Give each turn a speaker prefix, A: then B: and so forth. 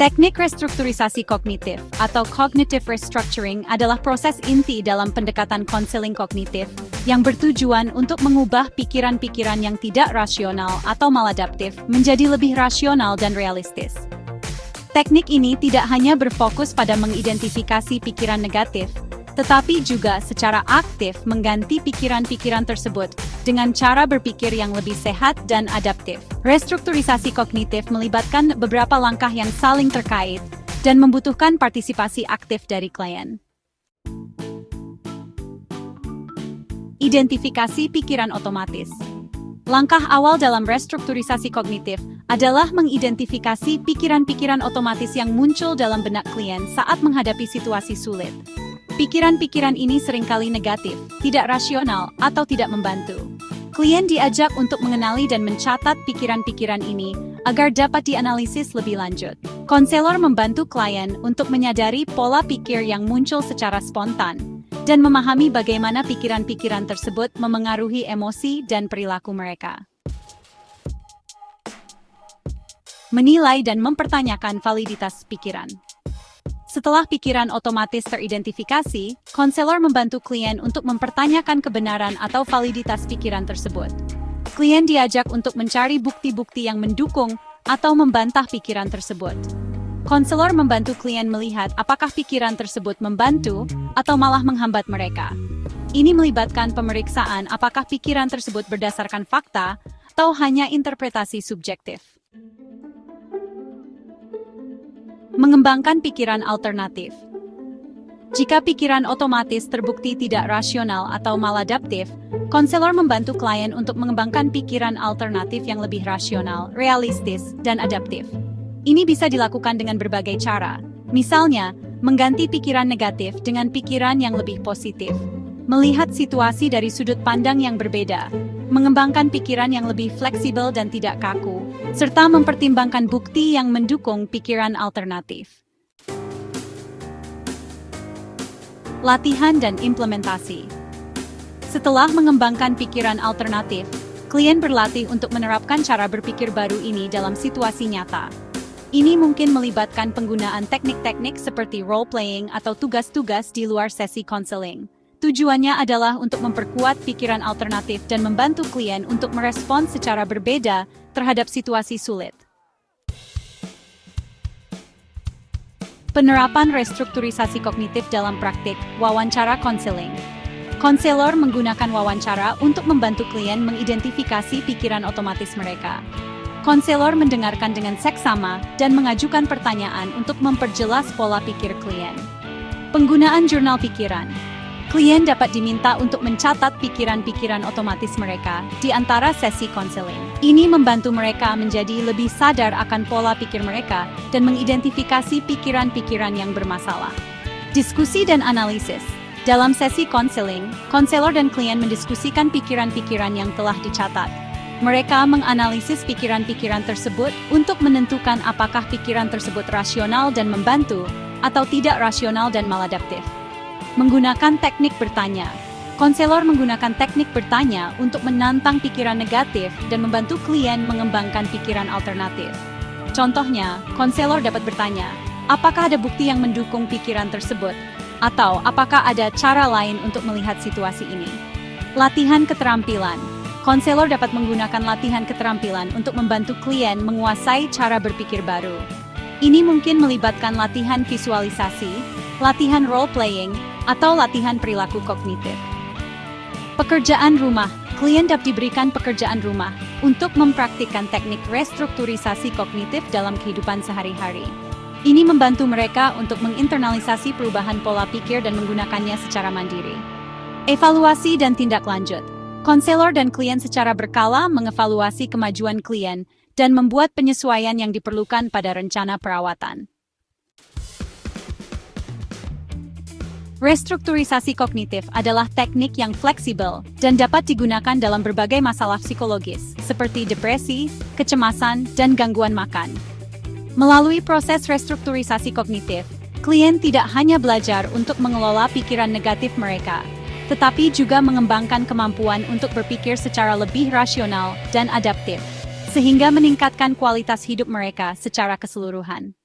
A: Teknik restrukturisasi kognitif atau cognitive restructuring adalah proses inti dalam pendekatan konseling kognitif yang bertujuan untuk mengubah pikiran-pikiran yang tidak rasional atau maladaptif menjadi lebih rasional dan realistis. Teknik ini tidak hanya berfokus pada mengidentifikasi pikiran negatif, tetapi juga secara aktif mengganti pikiran-pikiran tersebut dengan cara berpikir yang lebih sehat dan adaptif. Restrukturisasi kognitif melibatkan beberapa langkah yang saling terkait dan membutuhkan partisipasi aktif dari klien. Identifikasi pikiran otomatis. Langkah awal dalam restrukturisasi kognitif adalah mengidentifikasi pikiran-pikiran otomatis yang muncul dalam benak klien saat menghadapi situasi sulit. Pikiran-pikiran ini seringkali negatif, tidak rasional, atau tidak membantu. Klien diajak untuk mengenali dan mencatat pikiran-pikiran ini agar dapat dianalisis lebih lanjut. Konselor membantu klien untuk menyadari pola pikir yang muncul secara spontan dan memahami bagaimana pikiran-pikiran tersebut memengaruhi emosi dan perilaku mereka. Menilai dan mempertanyakan validitas pikiran. Setelah pikiran otomatis teridentifikasi, konselor membantu klien untuk mempertanyakan kebenaran atau validitas pikiran tersebut. Klien diajak untuk mencari bukti-bukti yang mendukung atau membantah pikiran tersebut. Konselor membantu klien melihat apakah pikiran tersebut membantu atau malah menghambat mereka. Ini melibatkan pemeriksaan apakah pikiran tersebut berdasarkan fakta atau hanya interpretasi subjektif. Mengembangkan pikiran alternatif. Jika pikiran otomatis terbukti tidak rasional atau maladaptif, konselor membantu klien untuk mengembangkan pikiran alternatif yang lebih rasional, realistis, dan adaptif. Ini bisa dilakukan dengan berbagai cara, misalnya, mengganti pikiran negatif dengan pikiran yang lebih positif, melihat situasi dari sudut pandang yang berbeda, mengembangkan pikiran yang lebih fleksibel dan tidak kaku, serta mempertimbangkan bukti yang mendukung pikiran alternatif. Latihan dan implementasi. Setelah mengembangkan pikiran alternatif, klien berlatih untuk menerapkan cara berpikir baru ini dalam situasi nyata. Ini mungkin melibatkan penggunaan teknik-teknik seperti role-playing atau tugas-tugas di luar sesi konseling. Tujuannya adalah untuk memperkuat pikiran alternatif dan membantu klien untuk merespons secara berbeda terhadap situasi sulit. Penerapan restrukturisasi kognitif dalam praktik wawancara konseling. Konselor menggunakan wawancara untuk membantu klien mengidentifikasi pikiran otomatis mereka. Konselor mendengarkan dengan seksama dan mengajukan pertanyaan untuk memperjelas pola pikir klien. Penggunaan jurnal pikiran. Klien dapat diminta untuk mencatat pikiran-pikiran otomatis mereka di antara sesi konseling. Ini membantu mereka menjadi lebih sadar akan pola pikir mereka dan mengidentifikasi pikiran-pikiran yang bermasalah. Diskusi dan analisis. Dalam sesi konseling, konselor dan klien mendiskusikan pikiran-pikiran yang telah dicatat. Mereka menganalisis pikiran-pikiran tersebut untuk menentukan apakah pikiran tersebut rasional dan membantu, atau tidak rasional dan maladaptif. Menggunakan teknik bertanya. Konselor menggunakan teknik bertanya untuk menantang pikiran negatif dan membantu klien mengembangkan pikiran alternatif. Contohnya, konselor dapat bertanya, apakah ada bukti yang mendukung pikiran tersebut? Atau apakah ada cara lain untuk melihat situasi ini? Latihan keterampilan. Konselor dapat menggunakan latihan keterampilan untuk membantu klien menguasai cara berpikir baru. Ini mungkin melibatkan latihan visualisasi, latihan role-playing, atau latihan perilaku kognitif. Pekerjaan rumah. Klien dapat diberikan pekerjaan rumah untuk mempraktikkan teknik restrukturisasi kognitif dalam kehidupan sehari-hari. Ini membantu mereka untuk menginternalisasi perubahan pola pikir dan menggunakannya secara mandiri. Evaluasi dan tindak lanjut. Konselor dan klien secara berkala mengevaluasi kemajuan klien dan membuat penyesuaian yang diperlukan pada rencana perawatan. Restrukturisasi kognitif adalah teknik yang fleksibel dan dapat digunakan dalam berbagai masalah psikologis, seperti depresi, kecemasan, dan gangguan makan. Melalui proses restrukturisasi kognitif, klien tidak hanya belajar untuk mengelola pikiran negatif mereka, tetapi juga mengembangkan kemampuan untuk berpikir secara lebih rasional dan adaptif, sehingga meningkatkan kualitas hidup mereka secara keseluruhan.